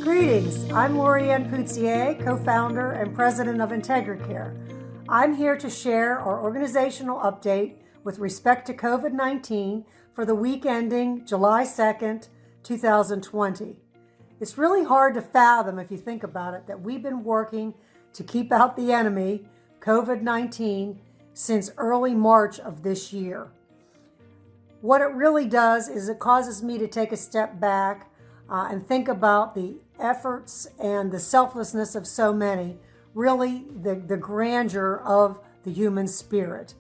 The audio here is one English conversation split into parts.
Greetings, I'm Loriann Putzier, co-founder and president of IntegraCare. I'm here to share our organizational update with respect to COVID-19 for the week ending July 2nd, 2020. It's really hard to fathom, if you think about it, that we've been working to keep out the enemy, COVID-19, since early March of this year. What it really does is it causes me to take a step back and think about the efforts and the selflessness of so many, really the grandeur of the human spirit.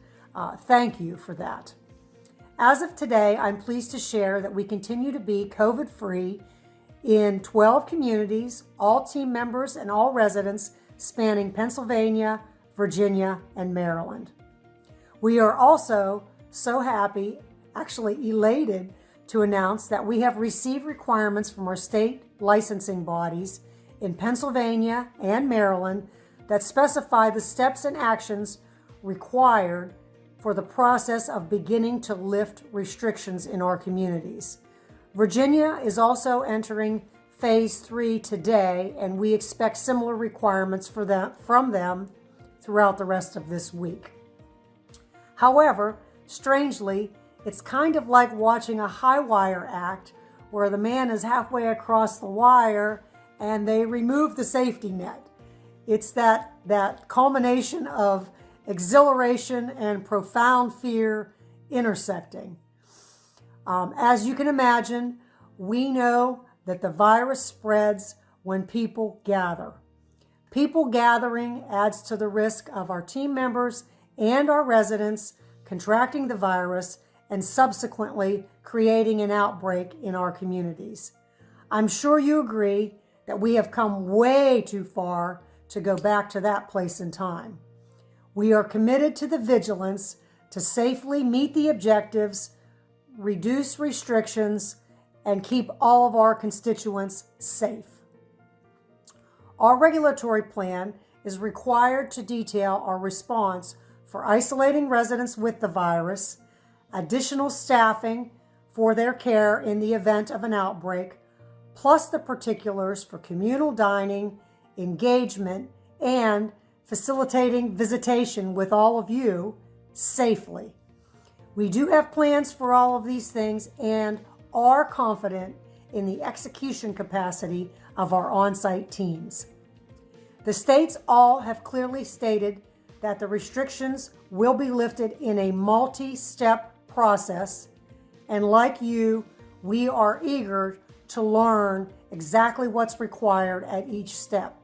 Thank you for that. As of today, I'm pleased to share that we continue to be COVID-free in 12 communities, all team members and all residents spanning Pennsylvania, Virginia, and Maryland. We are also so happy, actually elated, to announce that we have received requirements from our state licensing bodies in Pennsylvania and Maryland that specify the steps and actions required for the process of beginning to lift restrictions in our communities. Virginia is also entering phase 3 today, and we expect similar requirements from them throughout the rest of this week. However, strangely, it's kind of like watching a high wire act where the man is halfway across the wire and they remove the safety net. It's that culmination of exhilaration and profound fear intersecting. As you can imagine, we know that the virus spreads when people gather. People gathering adds to the risk of our team members and our residents contracting the virus and subsequently creating an outbreak in our communities. I'm sure you agree that we have come way too far to go back to that place in time. We are committed to the vigilance to safely meet the objectives, reduce restrictions, and keep all of our constituents safe. Our regulatory plan is required to detail our response for isolating residents with the virus, additional staffing for their care in the event of an outbreak, plus the particulars for communal dining, engagement, and facilitating visitation with all of you safely. We do have plans for all of these things and are confident in the execution capacity of our on-site teams. The states all have clearly stated that the restrictions will be lifted in a multi-step process, and like you, we are eager to learn exactly what's required at each step.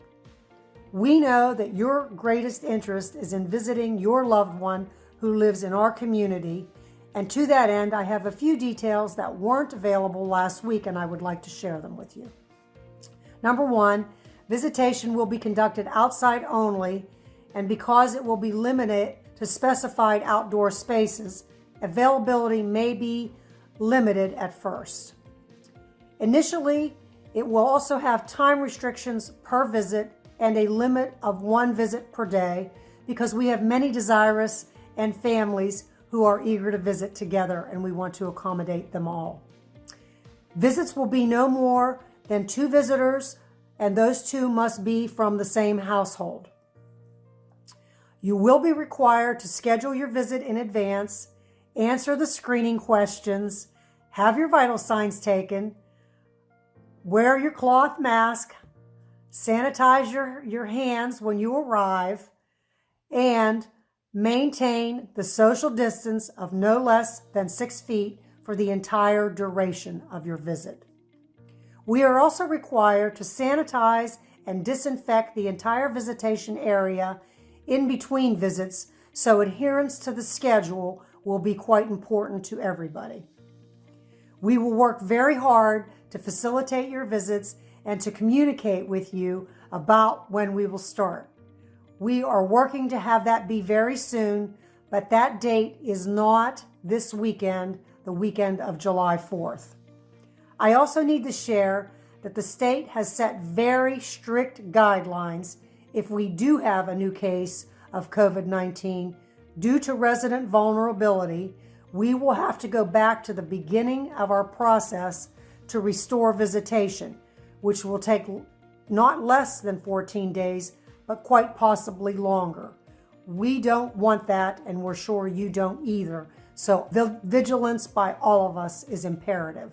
We know that your greatest interest is in visiting your loved one who lives in our community, and to that end, I have a few details that weren't available last week, and I would like to share them with you. Number one, visitation will be conducted outside only, and because it will be limited to specified outdoor spaces, availability may be limited at first. Initially, it will also have time restrictions per visit and a limit of 1 visit per day because we have many desirous and families who are eager to visit together, and we want to accommodate them all. Visits will be no more than 2 visitors, and those 2 must be from the same household. You will be required to schedule your visit in advance, answer the screening questions, have your vital signs taken, wear your cloth mask, sanitize your hands when you arrive, and maintain the social distance of no less than 6 feet for the entire duration of your visit. We are also required to sanitize and disinfect the entire visitation area in between visits, so adherence to the schedule will be quite important to everybody. We will work very hard to facilitate your visits and to communicate with you about when we will start. We are working to have that be very soon, but that date is not this weekend, the weekend of July 4th. I also need to share that the state has set very strict guidelines if we do have a new case of COVID-19 due to resident vulnerability. We will have to go back to the beginning of our process to restore visitation, which will take not less than 14 days, but quite possibly longer. We don't want that, and we're sure you don't either. So vigilance by all of us is imperative.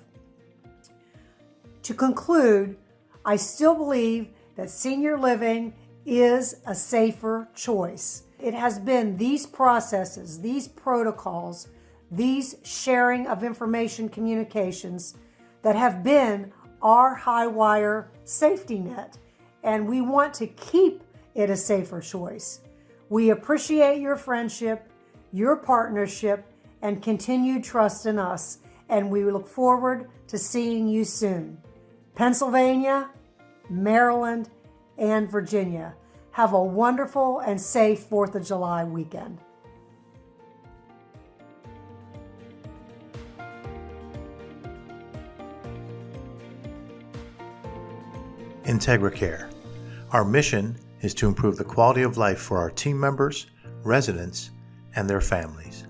To conclude, I still believe that senior living is a safer choice. It has been these processes, these protocols, these sharing of information communications that have been our high wire safety net, and we want to keep it a safer choice. We appreciate your friendship, your partnership, and continued trust in us, and we look forward to seeing you soon. Pennsylvania, Maryland, and Virginia, have a wonderful and safe 4th of July weekend. IntegraCare. Our mission is to improve the quality of life for our team members, residents, and their families.